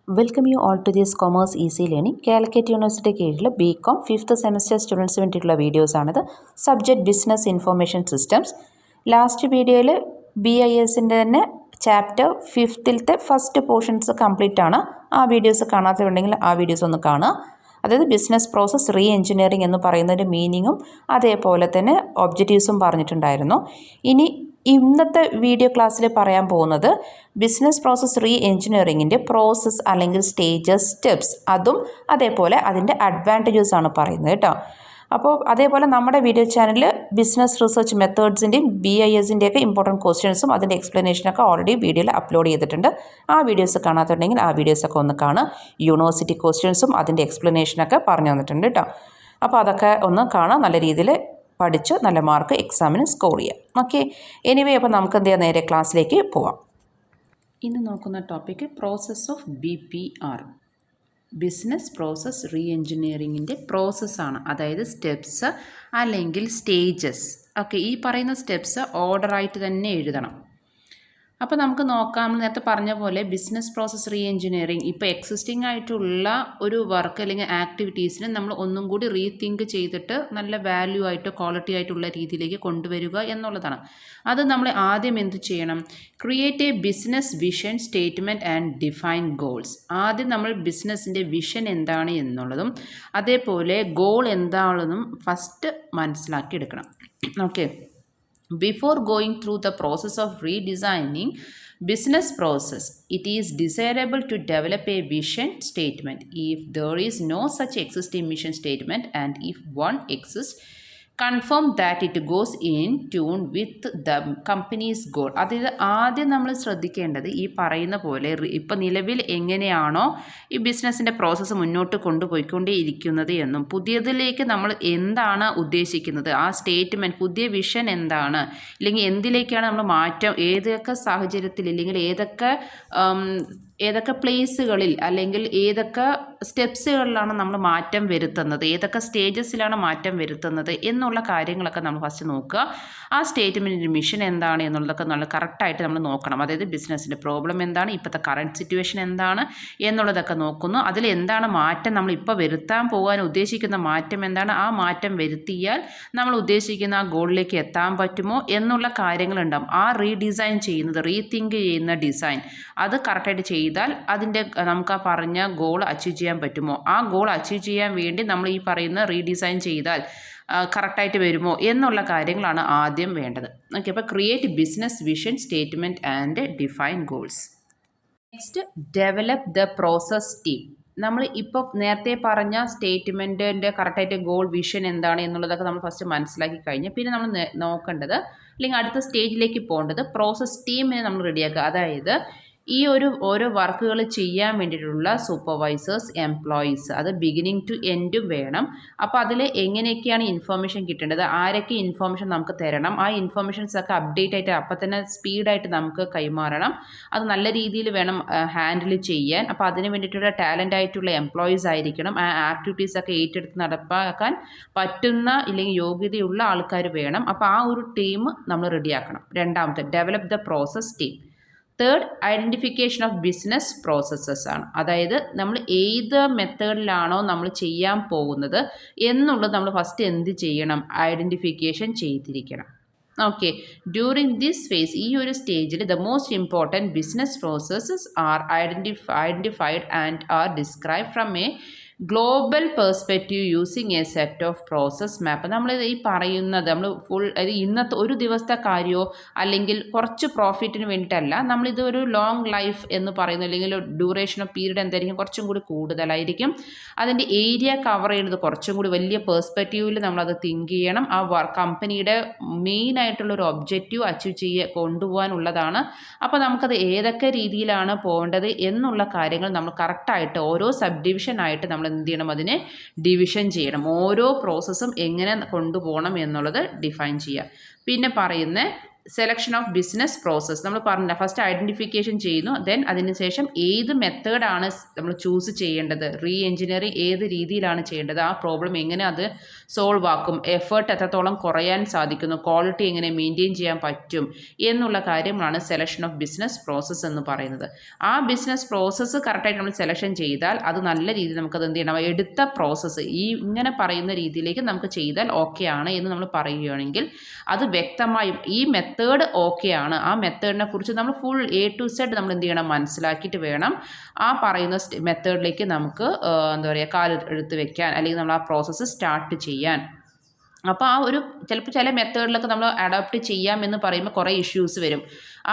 Welcome you all to this commerce easy learning. Calicut university കീഴിൽ B Com 5th semester സ്റ്റുഡൻസിന് വേണ്ടിയിട്ടുള്ള വീഡിയോസാണിത്. Subject business information systems. Last വീഡിയോയിൽ BISൻ്റെ തന്നെ chapter 5th first portions complete ആണ്. ആ വീഡിയോസ് കാണാത്തതുണ്ടെങ്കിൽ ആ വീഡിയോസ് ഒന്ന് കാണുക. അതായത് ബിസിനസ് പ്രോസസ് റീ എഞ്ചിനീയറിംഗ് എന്ന് പറയുന്നതിൻ്റെ മീനിങ്ങും അതേപോലെ തന്നെ ഒബ്ജക്റ്റീവ്സും പറഞ്ഞിട്ടുണ്ടായിരുന്നു. ഇനി ഇന്നത്തെ വീഡിയോ ക്ലാസ്സിൽ പറയാൻ പോകുന്നത് ബിസിനസ് പ്രോസസ് റീ എഞ്ചിനീയറിങ്ങിൻ്റെ പ്രോസസ്സ് അല്ലെങ്കിൽ സ്റ്റേജസ്, സ്റ്റെപ്സ്, അതും അതേപോലെ അതിൻ്റെ അഡ്വാൻറ്റേജസ് ആണ് പറയുന്നത് കേട്ടോ. അപ്പോൾ അതേപോലെ നമ്മുടെ വീഡിയോ ചാനലിൽ ബിസിനസ് റിസർച്ച് മെത്തേഡ്സിൻ്റെയും BISൻ്റെയൊക്കെ ഇമ്പോർട്ടൻറ്റ് ക്വസ്റ്റ്യൻസും അതിൻ്റെ എക്സ്പ്ലനേഷനൊക്കെ ഓൾറെഡി വീഡിയോയിൽ അപ്ലോഡ് ചെയ്തിട്ടുണ്ട്. ആ വീഡിയോസ് കാണാത്തുണ്ടെങ്കിൽ ആ വീഡിയോസൊക്കെ ഒന്ന് കാണുക. യൂണിവേഴ്സിറ്റി ക്വസ്റ്റ്യൻസും അതിൻ്റെ എക്സ്പ്ലനേഷനൊക്കെ പറഞ്ഞു തന്നിട്ടുണ്ട് കേട്ടോ. അപ്പോൾ അതൊക്കെ ഒന്ന് കാണാം. നല്ല രീതിയിൽ പഠിച്ച് നല്ല മാർക്ക് എക്സാമിന് സ്കോർ ചെയ്യാം. ഓക്കെ, എനിവേ അപ്പോൾ നമുക്ക് എന്ത് ചെയ്യാം, നേരെ ക്ലാസ്സിലേക്ക് പോവാം. ഇന്ന് നോക്കുന്ന topic process of BPR, business process re എഞ്ചിനീയറിങ്ങിൻ്റെ പ്രോസസ്സാണ്. അതായത് സ്റ്റെപ്സ് അല്ലെങ്കിൽ സ്റ്റേജസ്. ഓക്കെ, ഈ പറയുന്ന സ്റ്റെപ്സ് ഓർഡറായിട്ട് തന്നെ എഴുതണം. അപ്പോൾ നമുക്ക് നോക്കാം, നേരത്തെ പറഞ്ഞ പോലെ ബിസിനസ് പ്രോസസ് റീ എഞ്ചിനീയറിംഗ് ഇപ്പോൾ എക്സിസ്റ്റിംഗ് ആയിട്ടുള്ള ഒരു വർക്ക് അല്ലെങ്കിൽ ആക്ടിവിറ്റീസിനെ നമ്മൾ ഒന്നും കൂടി റീതിങ്ക് ചെയ്തിട്ട് നല്ല വാല്യൂ ആയിട്ട് ക്വാളിറ്റി ആയിട്ടുള്ള രീതിയിലേക്ക് കൊണ്ടുവരിക എന്നുള്ളതാണ്. അത് നമ്മൾ ആദ്യം എന്ത് ചെയ്യണം? Create A business vision statement and define goals. ആദ്യം നമ്മൾ ബിസിനസ്സിൻ്റെ വിഷൻ എന്താണ് എന്നുള്ളതും അതേപോലെ ഗോൾ എന്താണെന്നും ഫസ്റ്റ് മനസ്സിലാക്കി എടുക്കണം. Okay, before going through the process of redesigning business process, it is desirable to develop a vision statement. If there is no such existing mission statement and if one exists, confirm that it goes in tune with the company's goal. അതായത് ആദ്യം നമ്മൾ ശ്രദ്ധിക്കേണ്ടത് ഈ പറയുന്ന പോലെ ഇപ്പം നിലവിൽ എങ്ങനെയാണോ ഈ ബിസിനസ്സിൻ്റെ പ്രോസസ്സ് മുന്നോട്ട് കൊണ്ടുപോയിക്കൊണ്ടേയിരിക്കുന്നത് എന്നും പുതിയതിലേക്ക് നമ്മൾ എന്താണ് ഉദ്ദേശിക്കുന്നത്, ആ സ്റ്റേറ്റ്മെൻറ്റ്, പുതിയ വിഷൻ എന്താണ്, ഇല്ലെങ്കിൽ എന്തിലേക്കാണ് നമ്മൾ മാറ്റം, ഏതൊക്കെ സാഹചര്യത്തിൽ ഇല്ലെങ്കിൽ ഏതൊക്കെ പ്ലേസുകളിൽ അല്ലെങ്കിൽ ഏതൊക്കെ സ്റ്റെപ്സുകളിലാണ് നമ്മൾ മാറ്റം വരുത്തുന്നത്, ഏതൊക്കെ സ്റ്റേജസിലാണ് മാറ്റം വരുത്തുന്നത് എന്നുള്ള കാര്യങ്ങളൊക്കെ നമ്മൾ ഫസ്റ്റ് നോക്കുക. ആ സ്റ്റേറ്റ്മെൻറ്റിൻ്റെ മിഷൻ എന്താണ് എന്നുള്ളതൊക്കെ നമ്മൾ കറക്റ്റായിട്ട് നമ്മൾ നോക്കണം. അതായത് ബിസിനസ്സിൻ്റെ പ്രോബ്ലം എന്താണ്, ഇപ്പോഴത്തെ കറണ്ട് സിറ്റുവേഷൻ എന്താണ് എന്നുള്ളതൊക്കെ നോക്കുന്നു. അതിൽ എന്താണ് മാറ്റം, നമ്മൾ ഇപ്പോൾ വരുത്താൻ പോകാൻ ഉദ്ദേശിക്കുന്ന മാറ്റം എന്താണ്, ആ മാറ്റം വരുത്തിയാൽ നമ്മൾ ഉദ്ദേശിക്കുന്ന ആ ഗോളിലേക്ക് എത്താൻ പറ്റുമോ എന്നുള്ള കാര്യങ്ങളുണ്ടാകും. ആ റീഡിസൈൻ ചെയ്യുന്നത്, റീതിങ്ക് ചെയ്യുന്ന ഡിസൈൻ അത് കറക്റ്റായിട്ട് ചെയ്താൽ അതിൻ്റെ നമുക്ക് ആ പറഞ്ഞ ഗോൾ അച്ചീവ് ചെയ്യാൻ പറ്റുമോ, ആ ഗോൾ അച്ചീവ് ചെയ്യാൻ വേണ്ടി നമ്മൾ ഈ പറയുന്ന റീഡിസൈൻ ചെയ്താൽ കറക്റ്റായിട്ട് വരുമോ എന്നുള്ള കാര്യങ്ങളാണ് ആദ്യം വേണ്ടത്. ഓക്കെ, അപ്പോൾ create business vision statement and define goals. Next, develop the process team. നമ്മൾ ഇപ്പോൾ നേരത്തെ പറഞ്ഞ സ്റ്റേറ്റ്മെൻറ്റിൻ്റെ കറക്റ്റായിട്ട് ഗോൾ, വിഷൻ എന്താണ് എന്നുള്ളതൊക്കെ നമ്മൾ ഫസ്റ്റ് മനസ്സിലാക്കി കഴിഞ്ഞ് പിന്നെ നമ്മൾ നോക്കേണ്ടത് അല്ലെങ്കിൽ അടുത്ത സ്റ്റേജിലേക്ക് പോകേണ്ടത് പ്രോസസ് ടീമിനെ നമ്മൾ റെഡിയാക്കുക. അതായത് ഈ ഓരോ വർക്കുകൾ ചെയ്യാൻ വേണ്ടിയിട്ടുള്ള സൂപ്പർവൈസേഴ്സ്, എംപ്ലോയീസ്, അത് ബിഗിനിങ് ടു എൻഡും വേണം. അപ്പോൾ അതിൽ എങ്ങനെയൊക്കെയാണ് ഇൻഫർമേഷൻ കിട്ടേണ്ടത്, ആരൊക്കെ ഇൻഫർമേഷൻ നമുക്ക് തരണം, ആ ഇൻഫർമേഷൻസൊക്കെ അപ്ഡേറ്റ് ആയിട്ട് അപ്പം തന്നെ സ്പീഡായിട്ട് നമുക്ക് കൈമാറണം. അത് നല്ല രീതിയിൽ വേണം ഹാൻഡിൽ ചെയ്യാൻ. അപ്പോൾ അതിന് വേണ്ടിയിട്ടുള്ള ടാലൻ്റ് ആയിട്ടുള്ള എംപ്ലോയീസ് ആയിരിക്കണം. ആ ആക്ടിവിറ്റീസൊക്കെ ഏറ്റെടുത്ത് നടപ്പാക്കാൻ പറ്റുന്ന ഇല്ലെങ്കിൽ യോഗ്യതയുള്ള ആൾക്കാർ വേണം. അപ്പോൾ ആ ഒരു ടീം നമ്മൾ റെഡിയാക്കണം. രണ്ടാമത്തെ, develop the process team. Third, identification of business processes ആണ്. അതായത് നമ്മൾ ഏത് മെത്തേഡിലാണോ നമ്മൾ ചെയ്യാൻ പോകുന്നത് എന്നുള്ളത് നമ്മൾ ഫസ്റ്റ് എന്ത് ചെയ്യണം, ഐഡൻറ്റിഫിക്കേഷൻ ചെയ്തിരിക്കണം. ഓക്കെ, ഡ്യൂറിങ് ദിസ് ഫേസ്, ഈ ഒരു സ്റ്റേജിൽ the most important business processes are identified and are describe from a global perspective using a set of process map. നമ്മൾ ഈ പറയുന്നത് നമ്മൾ അതായത് ഇന്നത്തെ ഒരു ദിവസത്തെ കാര്യമോ അല്ലെങ്കിൽ കുറച്ച് പ്രോഫിറ്റിന് വേണ്ടിയിട്ടല്ല, നമ്മളിത് ഒരു ലോങ് ലൈഫ് എന്ന് പറയുന്നത് അല്ലെങ്കിൽ ഡ്യൂറേഷൻ ഓഫ് പീരീഡ് എന്തായിരിക്കും, കുറച്ചും കൂടി കൂടുതലായിരിക്കും. അതിൻ്റെ ഏരിയ കവർ ചെയ്യുന്നത് കുറച്ചും കൂടി വലിയ പെർസ്പെക്റ്റീവിൽ നമ്മളത് തിങ്ക് ചെയ്യണം. ആ കമ്പനിയുടെ മെയിനായിട്ടുള്ളൊരു ഒബ്ജക്റ്റീവ് അച്ചീവ് കൊണ്ടുപോകാനുള്ളതാണ്. അപ്പോൾ നമുക്കത് ഏതൊക്കെ രീതിയിലാണ് പോകേണ്ടത് എന്നുള്ള കാര്യങ്ങൾ നമ്മൾ കറക്റ്റായിട്ട് ഓരോ സബ് ഡിവിഷനായിട്ട് നമ്മൾ എന്ത് ചെയ്യണം, അതിനെ ഡിവിഷൻ ചെയ്യണം. ഓരോ പ്രോസസ്സും എങ്ങനെ കൊണ്ടുപോകണം എന്നുള്ളത് ഡിഫൈൻ ചെയ്യുക. പിന്നെ പറയുന്ന സെലക്ഷൻ ഓഫ് ബിസിനസ് പ്രോസസ്സ് നമ്മൾ പറഞ്ഞില്ല, ഫസ്റ്റ് ഐഡൻറ്റിഫിക്കേഷൻ ചെയ്യുന്നു, ദെൻ അതിനുശേഷം ഏത് മെത്തേഡാണ് നമ്മൾ ചൂസ് ചെയ്യേണ്ടത്, റീ എഞ്ചിനീയറിങ് ഏത് രീതിയിലാണ് ചെയ്യേണ്ടത്, ആ പ്രോബ്ലം എങ്ങനെ അത് സോൾവ് ആക്കും, എഫേർട്ട് എത്രത്തോളം കുറയാൻ സാധിക്കുന്നു, ക്വാളിറ്റി എങ്ങനെ മെയിൻറ്റെയിൻ ചെയ്യാൻ പറ്റും എന്നുള്ള കാര്യങ്ങളാണ് സെലക്ഷൻ ഓഫ് ബിസിനസ് പ്രോസസ്സ് എന്ന് പറയുന്നത്. ആ ബിസിനസ് പ്രോസസ്സ് കറക്റ്റായിട്ട് നമ്മൾ സെലക്ഷൻ ചെയ്താൽ അത് നല്ല രീതിയിൽ നമുക്കത് എന്ത് ചെയ്യണം, എടുത്ത പ്രോസസ്സ് ഇങ്ങനെ പറയുന്ന രീതിയിലേക്ക് നമുക്ക് ചെയ്താൽ ഓക്കെ ആണ് എന്ന് നമ്മൾ പറയുകയാണെങ്കിൽ അത് വ്യക്തമായും ഈ മെത്തേഡ് ഓക്കെ ആണ്, ആ മെത്തേഡിനെ കുറിച്ച് നമ്മൾ ഫുൾ A to Z നമ്മൾ എന്ത് ചെയ്യണം, മനസ്സിലാക്കിയിട്ട് വേണം ആ പറയുന്ന മെത്തേഡിലേക്ക് നമുക്ക് എന്താ പറയുക കാലെടുത്ത് വെക്കാൻ, അല്ലെങ്കിൽ നമ്മൾ ആ പ്രോസസ്സ് സ്റ്റാർട്ട് ചെയ്യാൻ. അപ്പോൾ ആ ഒരു ചിലപ്പോൾ ചില മെത്തേഡിലൊക്കെ നമ്മൾ അഡോപ്റ്റ് ചെയ്യാമെന്ന് പറയുമ്പോൾ കുറേ ഇഷ്യൂസ് വരും.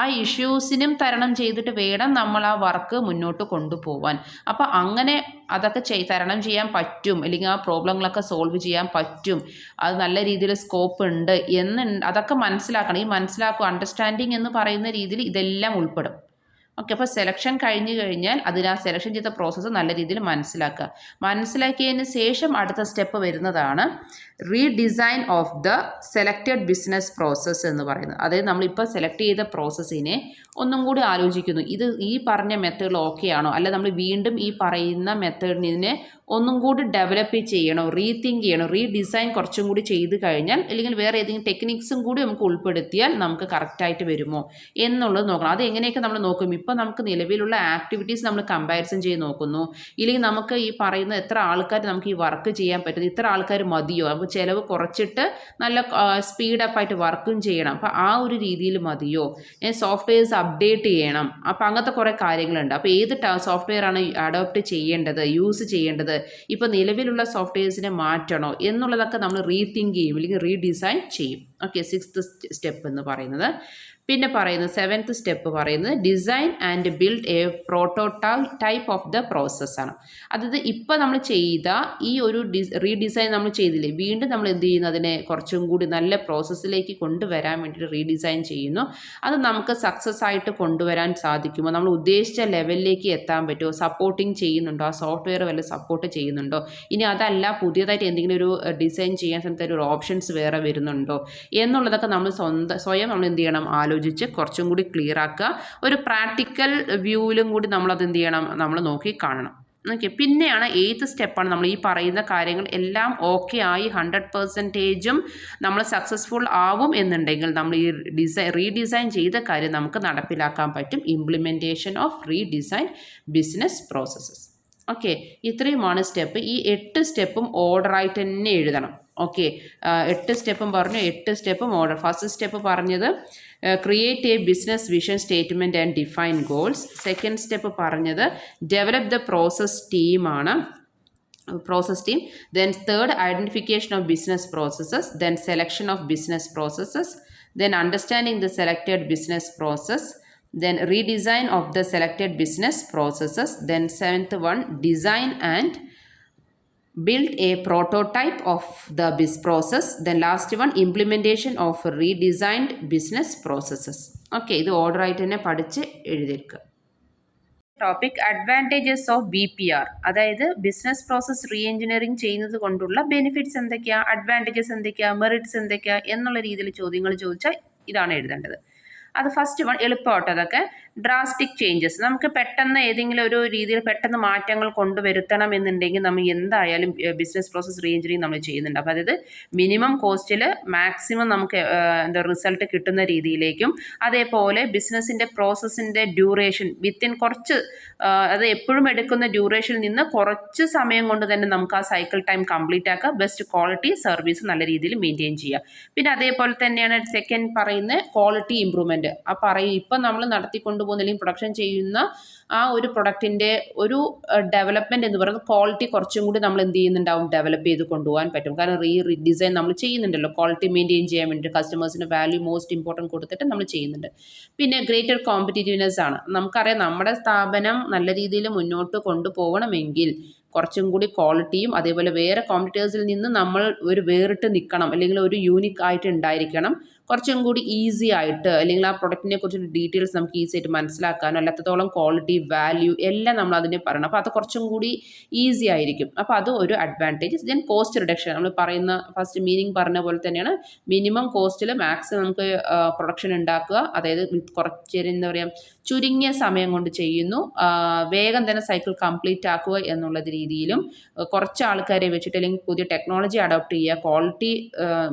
ആ ഇഷ്യൂസിനും തരണം ചെയ്തിട്ട് വേണം നമ്മൾ ആ വർക്ക് മുന്നോട്ട് കൊണ്ടുപോകാൻ. അപ്പോൾ അങ്ങനെ അതൊക്കെ തരണം ചെയ്യാൻ പറ്റും, അല്ലെങ്കിൽ ആ പ്രോബ്ലങ്ങളൊക്കെ സോൾവ് ചെയ്യാൻ പറ്റും, അത് നല്ല രീതിയിൽ സ്കോപ്പ് ഉണ്ട് എന്ന് അതൊക്കെ മനസ്സിലാക്കണം. ഈ അണ്ടർസ്റ്റാൻഡിങ് എന്ന് പറയുന്ന രീതിയിൽ ഇതെല്ലാം ഉൾപ്പെടും. ഓക്കെ, അപ്പോൾ സെലക്ഷൻ കഴിഞ്ഞ് കഴിഞ്ഞാൽ അതിന് ആ സെലക്ഷൻ ചെയ്ത പ്രോസസ്സ് നല്ല രീതിയിൽ മനസ്സിലാക്കിയതിന് ശേഷം അടുത്ത സ്റ്റെപ്പ് വരുന്നതാണ് redesign of the selected business process എന്ന് പറയുന്നത്. അതായത് നമ്മളിപ്പോൾ സെലക്ട് ചെയ്ത പ്രോസസ്സിനെ ഒന്നും കൂടി ആലോചിക്കുന്നു, ഇത് ഈ പറഞ്ഞ മെത്തേഡിൽ ഓക്കെ ആണോ, അല്ല നമ്മൾ വീണ്ടും ഈ പറയുന്ന മെത്തേഡിനെ ഒന്നും കൂടി ഡെവലപ്പ് ചെയ്യണോ, റീതിങ്ക് ചെയ്യണോ, റീഡിസൈൻ കുറച്ചും കൂടി ചെയ്ത് കഴിഞ്ഞാൽ, അല്ലെങ്കിൽ വേറെ ഏതെങ്കിലും ടെക്നിക്സും കൂടി നമുക്ക് ഉൾപ്പെടുത്തിയാൽ നമുക്ക് കറക്റ്റായിട്ട് വരുമോ എന്നുള്ളത് നോക്കണം. അത് എങ്ങനെയൊക്കെ നമ്മൾ നോക്കും, ഇപ്പോൾ നമുക്ക് നിലവിലുള്ള ആക്ടിവിറ്റീസ് നമ്മൾ കമ്പാരിസൺ ചെയ്ത് നോക്കുന്നു, ഇല്ലെങ്കിൽ നമുക്ക് ഈ പറയുന്ന എത്ര ആൾക്കാർ നമുക്ക് ഈ വർക്ക് ചെയ്യാൻ പറ്റും, ഇത്ര ആൾക്കാർ മതിയോ, നമുക്ക് ചിലവ് കുറച്ചിട്ട് നല്ല സ്പീഡപ്പായിട്ട് വർക്കും ചെയ്യണം, അപ്പോൾ ആ ഒരു രീതിയിൽ മതിയോ, സോഫ്റ്റ്വെയർസ് അപ്ഡേറ്റ് ചെയ്യണം, അപ്പോൾ അങ്ങനത്തെ കുറേ കാര്യങ്ങളുണ്ട്. അപ്പോൾ ഏത് സോഫ്റ്റ്വെയർ ആണ് അഡോപ്റ്റ് ചെയ്യേണ്ടത്, യൂസ് ചെയ്യേണ്ടത്, ഇപ്പോൾ നിലവിലുള്ള സോഫ്റ്റ്വെയർസിനെ മാറ്റണോ എന്നുള്ളതൊക്കെ നമ്മൾ റീതിങ്ക് ചെയ്യും, അല്ലെങ്കിൽ റീഡിസൈൻ ചെയ്യും. ഓക്കെ, 6th സ്റ്റെപ്പ് എന്ന് പറയുന്നത്. പിന്നെ പറയുന്നത് 7th സ്റ്റെപ്പ് പറയുന്നത് design and build A prototype of the പ്രോസസ്സാണ്. അതായത് ഇപ്പോൾ നമ്മൾ ചെയ്ത ഈ ഒരു റീഡിസൈൻ നമ്മൾ ചെയ്തില്ലേ, വീണ്ടും നമ്മൾ എന്ത് ചെയ്യുന്നു, അതിനെ കുറച്ചും കൂടി നല്ല പ്രോസസ്സിലേക്ക് കൊണ്ടുവരാൻ വേണ്ടിയിട്ട് റീഡിസൈൻ ചെയ്യുന്നു. അത് നമുക്ക് സക്സസ് ആയിട്ട് കൊണ്ടുവരാൻ സാധിക്കുമോ, നമ്മൾ ഉദ്ദേശിച്ച ലെവലിലേക്ക് എത്താൻ പറ്റുമോ, സപ്പോർട്ടിങ് ചെയ്യുന്നുണ്ടോ, ആ സോഫ്റ്റ്വെയർ വല്ല സപ്പോർട്ട് ചെയ്യുന്നുണ്ടോ, ഇനി അതല്ല പുതിയതായിട്ട് എന്തെങ്കിലും ഒരു ഡിസൈൻ ചെയ്യാൻ സമയത്ത് ഒരു ഓപ്ഷൻസ് വേറെ വരുന്നുണ്ടോ എന്നുള്ളതൊക്കെ നമ്മൾ സ്വയം നമ്മൾ എന്ത് ചെയ്യണം, ആലോചിച്ച് കുറച്ചും കൂടി ക്ലിയർ ആക്കുക. ഒരു പ്രാക്ടിക്കൽ വ്യൂവിലും കൂടി നമ്മളത് എന്ത് ചെയ്യണം, നമ്മൾ നോക്കി കാണണം. ഓക്കെ, പിന്നെയാണ് 8th സ്റ്റെപ്പാണ് നമ്മൾ ഈ പറയുന്ന കാര്യങ്ങൾ എല്ലാം ഓക്കെ ആയി 100%ഉം നമ്മൾ സക്സസ്ഫുൾ ആവും എന്നുണ്ടെങ്കിൽ നമ്മൾ ഈ റീഡിസൈൻ ചെയ്ത കാര്യം നമുക്ക് നടപ്പിലാക്കാൻ പറ്റും. Implementation of redesign business processes. Okay, ഇത്രയുമാണ് സ്റ്റെപ്പ്. ഈ 8 സ്റ്റെപ്പും ഓർഡറായിട്ട് തന്നെ എഴുതണം. ഓക്കെ, 8 സ്റ്റെപ്പും പറഞ്ഞു, 8 സ്റ്റെപ്പും ഓർഡർ. ഫസ്റ്റ് സ്റ്റെപ്പ് പറഞ്ഞത് create A business vision statement and define goals. Second step പറഞ്ഞത് ഡെവലപ്പ് ദ പ്രോസസ് ടീമാണ്, process team. Then third identification of business processes, then selection of business processes, then understanding the selected business process, then redesign of the selected business processes, then 7th one design and build a prototype of the process, then last one implementation of redesigned business processes. Okay, ഇത് order ആയിട്ട് തന്നെ പഠിച്ച് എഴുതിയിരിക്കുക. Topic advantages of BPR, അതായത് business process re engineering ചെയ്യുന്നത് കൊണ്ടുള്ള benefits എന്തൊക്കെയാണ്, advantages എന്തൊക്കെയാണ്, merits എന്തൊക്കെയാണ് എന്നുള്ള രീതിയിൽ ചോദ്യങ്ങൾ ചോദിച്ചാൽ ഇതാണ് എഴുതേണ്ടത്. അത് ഫസ്റ്റ് വൺ എളുപ്പമായിട്ട്, അതൊക്കെ ഡ്രാസ്റ്റിക് ചേഞ്ചസ്, നമുക്ക് പെട്ടെന്ന് ഏതെങ്കിലും ഒരു രീതിയിൽ പെട്ടെന്ന് മാറ്റങ്ങൾ കൊണ്ടുവരുത്തണം എന്നുണ്ടെങ്കിൽ നമ്മൾ എന്തായാലും ബിസിനസ് പ്രോസസ് റീ എഞ്ചിനീയറിംഗ് നമ്മൾ ചെയ്യുന്നുണ്ട്. അപ്പോൾ അതായത് മിനിമം കോസ്റ്റിൽ മാക്സിമം നമുക്ക് റിസൾട്ട് കിട്ടുന്ന രീതിയിലേക്കും, അതേപോലെ ബിസിനസ്സിൻ്റെ പ്രോസസ്സിൻ്റെ ഡ്യൂറേഷൻ വിത്തിൻ കുറച്ച്, അത് എപ്പോഴും എടുക്കുന്ന ഡ്യൂറേഷനിൽ നിന്ന് കുറച്ച് സമയം കൊണ്ട് തന്നെ നമുക്ക് ആ സൈക്കിൾ ടൈം കംപ്ലീറ്റ് ആക്കുക, ബെസ്റ്റ് ക്വാളിറ്റി സർവീസ് നല്ല രീതിയിൽ മെയിൻറ്റെയിൻ ചെയ്യുക. പിന്നെ അതേപോലെ തന്നെയാണ് സെക്കൻഡ് പറയുന്ന ക്വാളിറ്റി ഇമ്പ്രൂവ്മെൻറ്റ്. ഇപ്പം നമ്മൾ നടത്തിക്കൊണ്ടുപോകുന്ന അല്ലെങ്കിൽ പ്രൊഡക്ഷൻ ചെയ്യുന്ന ആ ഒരു പ്രൊഡക്റ്റിൻ്റെ ഒരു ഡെവലപ്മെൻറ്റ് എന്ന് പറയുന്നത് ക്വാളിറ്റി കുറച്ചും കൂടി നമ്മൾ എന്ത് ചെയ്യുന്നുണ്ടാവും, ഡെവലപ്പ് ചെയ്ത് കൊണ്ടുപോകാൻ പറ്റും. കാരണം റീഡിസൈൻ നമ്മൾ ചെയ്യുന്നുണ്ടല്ലോ, ക്വാളിറ്റി മെയിൻറ്റെയിൻ ചെയ്യാൻ വേണ്ടിയിട്ട് കസ്റ്റമേഴ്സിന് വാല്യൂ മോസ്റ്റ് ഇമ്പോർട്ടൻറ്റ് കൊടുത്തിട്ട് നമ്മൾ ചെയ്യുന്നുണ്ട്. പിന്നെ ഗ്രേറ്റർ കോമ്പറ്റീറ്റീവ്നെസ് ആണ്. നമുക്കറിയാം നമ്മുടെ സ്ഥാപനം നല്ല രീതിയിൽ മുന്നോട്ട് കൊണ്ടുപോകണമെങ്കിൽ കുറച്ചും കൂടി ക്വാളിറ്റിയും അതേപോലെ വേറെ കോമ്പറ്റീറ്റേഴ്സിൽ നിന്ന് നമ്മൾ ഒരു വേറിട്ട് നിൽക്കണം, അല്ലെങ്കിൽ ഒരു യൂണിക് ആയിട്ട് ഉണ്ടായിരിക്കണം, കുറച്ചും കൂടി ഈസി ആയിട്ട് അല്ലെങ്കിൽ ആ പ്രൊഡക്റ്റിനെ കുറിച്ച് ഡീറ്റെയിൽസ് നമുക്ക് ഈസി ആയിട്ട് മനസ്സിലാക്കാനോ അല്ലാത്തത്തോളം ക്വാളിറ്റി വാല്യൂ എല്ലാം നമ്മൾ അതിനെ പറയണം. അപ്പോൾ അത് കുറച്ചും കൂടി ഈസി ആയിരിക്കും. അപ്പോൾ അത് ഒരു അഡ്വാൻറ്റേജ്. ദെൻ കോസ്റ്റ് റിഡക്ഷൻ നമ്മൾ പറയുന്ന ഫസ്റ്റ് മീനിങ് പറഞ്ഞ പോലെ തന്നെയാണ്. മിനിമം കോസ്റ്റിൽ മാക്സിമം നമുക്ക് പ്രൊഡക്ഷൻ ഉണ്ടാക്കുക, അതായത് കുറച്ച് എന്താ പറയുക ചുരുങ്ങിയ സമയം കൊണ്ട് ചെയ്യുന്നു, വേഗം തന്നെ സൈക്കിൾ കംപ്ലീറ്റ് ആക്കുക എന്നുള്ളത് രീതിയിലും കുറച്ച് ആൾക്കാരെ വെച്ചിട്ട് അല്ലെങ്കിൽ പുതിയ ടെക്നോളജി അഡോപ്റ്റ് ചെയ്യുക, ക്വാളിറ്റി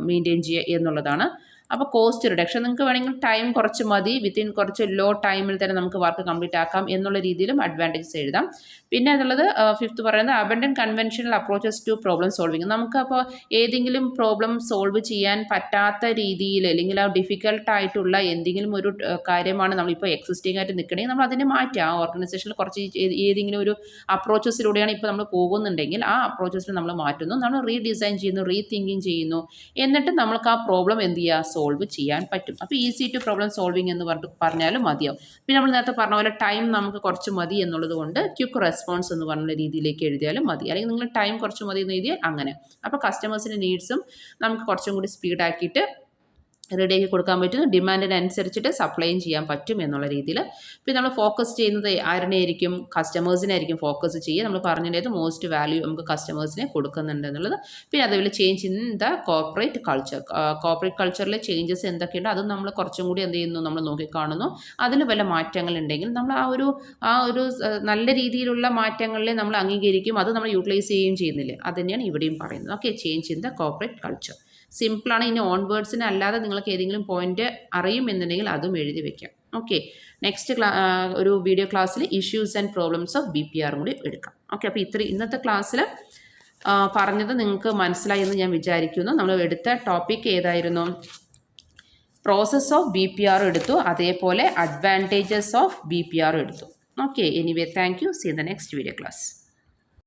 മെയിൻറ്റെയിൻ ചെയ്യുക എന്നുള്ളതാണ്. അപ്പോൾ കോസ്റ്റ് റിഡക്ഷൻ നിങ്ങൾക്ക് വേണമെങ്കിൽ ടൈം കുറച്ച് മതി, വിത്തിൻ കുറച്ച് ലോ ടൈമിൽ തന്നെ നമുക്ക് വർക്ക് കംപ്ലീറ്റ് ആക്കാം എന്നുള്ള രീതിയിലും അഡ്വാൻറ്റേജസ് എഴുതാം. പിന്നെ അതുള്ളത് ഫിഫ്ത്ത് പറയുന്നത് abundant conventional approaches to problem solving. നമുക്കപ്പോൾ ഏതെങ്കിലും പ്രോബ്ലം സോൾവ് ചെയ്യാൻ പറ്റാത്ത രീതിയിൽ അല്ലെങ്കിൽ ആ ഡിഫിക്കൽട്ടായിട്ടുള്ള എന്തെങ്കിലും ഒരു കാര്യമാണ് നമ്മളിപ്പോൾ എക്സിസ്റ്റിംഗ് ആയിട്ട് നിൽക്കണമെങ്കിൽ നമ്മൾ അതിനെ മാറ്റുക. ആ ഓർഗനൈസേഷനിൽ കുറച്ച് ഏതെങ്കിലും ഒരു അപ്രോച്ചസിലൂടെയാണ് ഇപ്പോൾ നമ്മൾ പോകുന്നുണ്ടെങ്കിൽ ആ അപ്രോച്ചസിൽ നമ്മൾ മാറ്റുന്നു, നമ്മൾ റീഡിസൈൻ ചെയ്യുന്നു, റീതിങ്കിങ് ചെയ്യുന്നു, എന്നിട്ട് നമ്മൾക്ക് ആ പ്രോബ്ലം എന്ത് ചെയ്യുക സോൾവ് ചെയ്യാൻ പറ്റും. അപ്പോൾ ഈസി ടു പ്രോബ്ലം സോൾവിങ് എന്ന് പറഞ്ഞാലും മതിയാവും. പിന്നെ നമ്മൾ നേരത്തെ പറഞ്ഞ പോലെ ടൈം നമുക്ക് കുറച്ച് മതി എന്നുള്ളത് കൊണ്ട് ക്വിക്ക് റെസ്പോൺസ് എന്ന് പറഞ്ഞ രീതിയിലേക്ക് എഴുതിയാലും മതി, അല്ലെങ്കിൽ നിങ്ങൾ ടൈം കുറച്ച് മതി എന്ന് എഴുതിയാൽ അങ്ങനെ. അപ്പോൾ കസ്റ്റമേഴ്സിൻ്റെ നീഡ്സും നമുക്ക് കുറച്ചും കൂടി സ്പീഡാക്കിയിട്ട് റെഡിയാക്കി കൊടുക്കാൻ പറ്റും, ഡിമാൻഡിനനുസരിച്ചിട്ട് സപ്ലൈയും ചെയ്യാൻ പറ്റും എന്നുള്ള രീതിയിൽ. പിന്നെ നമ്മൾ ഫോക്കസ് ചെയ്യുന്നത് ആരിനെയായിരിക്കും, കസ്റ്റമേഴ്സിനായിരിക്കും ഫോക്കസ് ചെയ്യുക. നമ്മൾ പറഞ്ഞതിൻ്റെ മോസ്റ്റ് വാല്യൂ നമുക്ക് കസ്റ്റമേഴ്സിനെ കൊടുക്കുന്നുണ്ട് എന്നുള്ളത്. പിന്നെ അതേപോലെ change in the corporate culture, corporate കൾച്ചറിലെ ചേഞ്ചസ് എന്തൊക്കെയുണ്ട് അതും നമ്മൾ കുറച്ചും കൂടി എന്ത് ചെയ്യുന്നു നമ്മൾ നോക്കിക്കാണുന്നു. അതിൽ വല്ല മാറ്റങ്ങളുണ്ടെങ്കിൽ നമ്മൾ ആ ഒരു നല്ല രീതിയിലുള്ള മാറ്റങ്ങളെ നമ്മൾ അംഗീകരിക്കും, അത് നമ്മൾ യൂട്ടിലൈസ് ചെയ്യുകയും ചെയ്യുന്നില്ലേ, അത് തന്നെയാണ് ഇവിടെയും പറയുന്നത്. Okay, change in the corporate culture സിമ്പിളാണ്. ഇനി ഓൺ വേർഡ്സിന് അല്ലാതെ നിങ്ങൾക്ക് ഏതെങ്കിലും പോയിന്റ് അറിയുമെന്നുണ്ടെങ്കിൽ അതും എഴുതി വെക്കാം. ഓക്കെ, നെക്സ്റ്റ് ഒരു വീഡിയോ ക്ലാസ്സിൽ issues and problems of BPR കൂടി എടുക്കാം. ഓക്കെ, അപ്പോൾ ഇന്നത്തെ ക്ലാസ്സിൽ പറഞ്ഞത് നിങ്ങൾക്ക് മനസ്സിലായി എന്ന് ഞാൻ വിചാരിക്കുന്നു. നമ്മൾ എടുത്ത ടോപ്പിക് ഏതായിരുന്നു? പ്രോസസ് ഓഫ് BPR എടുത്തു, അതേപോലെ അഡ്വാൻറ്റേജസ് ഓഫ് BPR എടുത്തു. Okay, anyway thank you. See in the next video class.